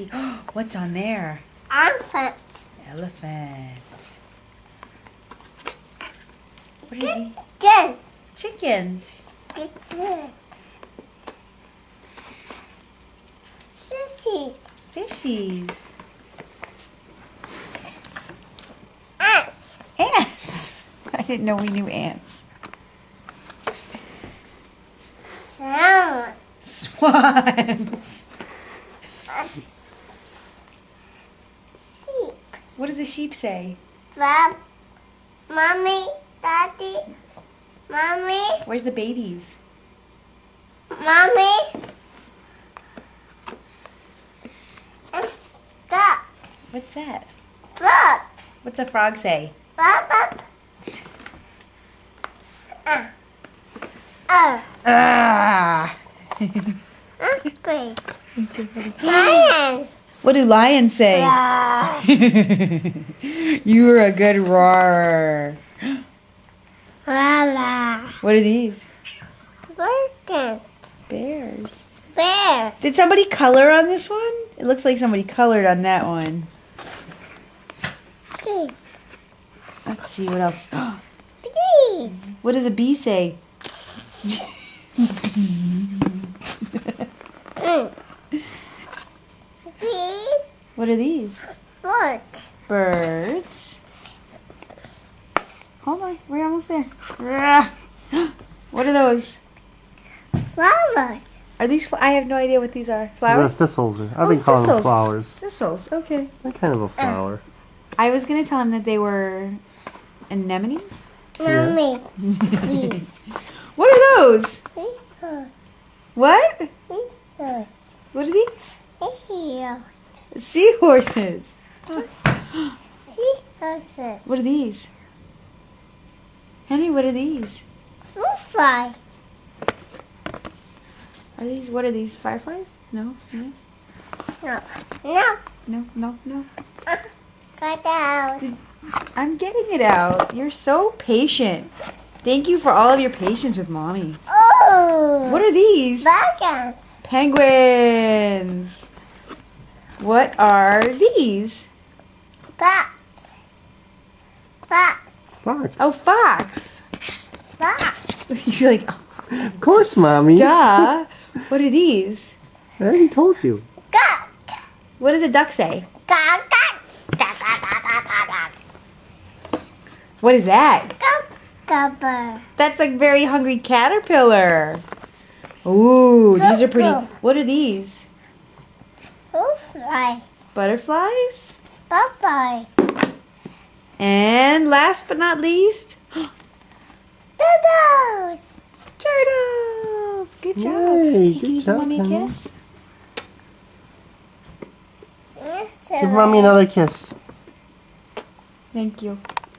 see. What's on there? Elephant. Elephant. What are these? Chicken. Chickens. Chicken. Sissy. Fishies. Ants. Ants. I didn't know we knew ants. Salmon. Swans. Sheep. What does a sheep say? Bob. Mommy. Daddy. Mommy. Where's the babies? Mommy. I'm stuck. What's that? Frog. What's a frog say? Bob. Ah. Great. Lion. What do lions say? Ah. You are a good roarer. Voila. What are these? Bird. Bears. Bears. Did somebody color on this one? It looks like somebody colored on that one. Bee. Let's see what else. Bees. What does a bee say? Bees. What are these? Birds. Birds. Hold on, we're almost there. What are those? Flowers. Are these? I have no idea what these are. They're Flowers? thistles. I've been calling them thistles. flowers. Thistles. Okay. They're kind of a flower. I was gonna tell him that they were anemones. Mommy. Bees. What are those? Eagles. What? Eagles. What are these? Eagles. Seahorses. Seahorses. What are these? Henry, what are these? Butterflies. Are these? What are these? Fireflies? No. No. No. No. No. No. No. Got out. I'm getting it out. You're so patient. Thank you for all of your patience with mommy. Oh. What are these? Dragons. Penguins. What are these? Bats. Bats. Fox. Oh, fox. Bats. You're like, Of course, Mommy. duh. What are these? I already told you. Duck. What does a duck say? Duck. Duck. Duck. Duck. Duck. Duck. Duck. What is that? Gubber. That's a very hungry caterpillar. Ooh, these are pretty. What are these? Butterflies. Butterflies? Butterflies. And last but not least, Doodles. turtles. Good job. Yay, Hey, good can you give job, mommy a Henry. kiss? Yes, Give Mommy another kiss. Thank you.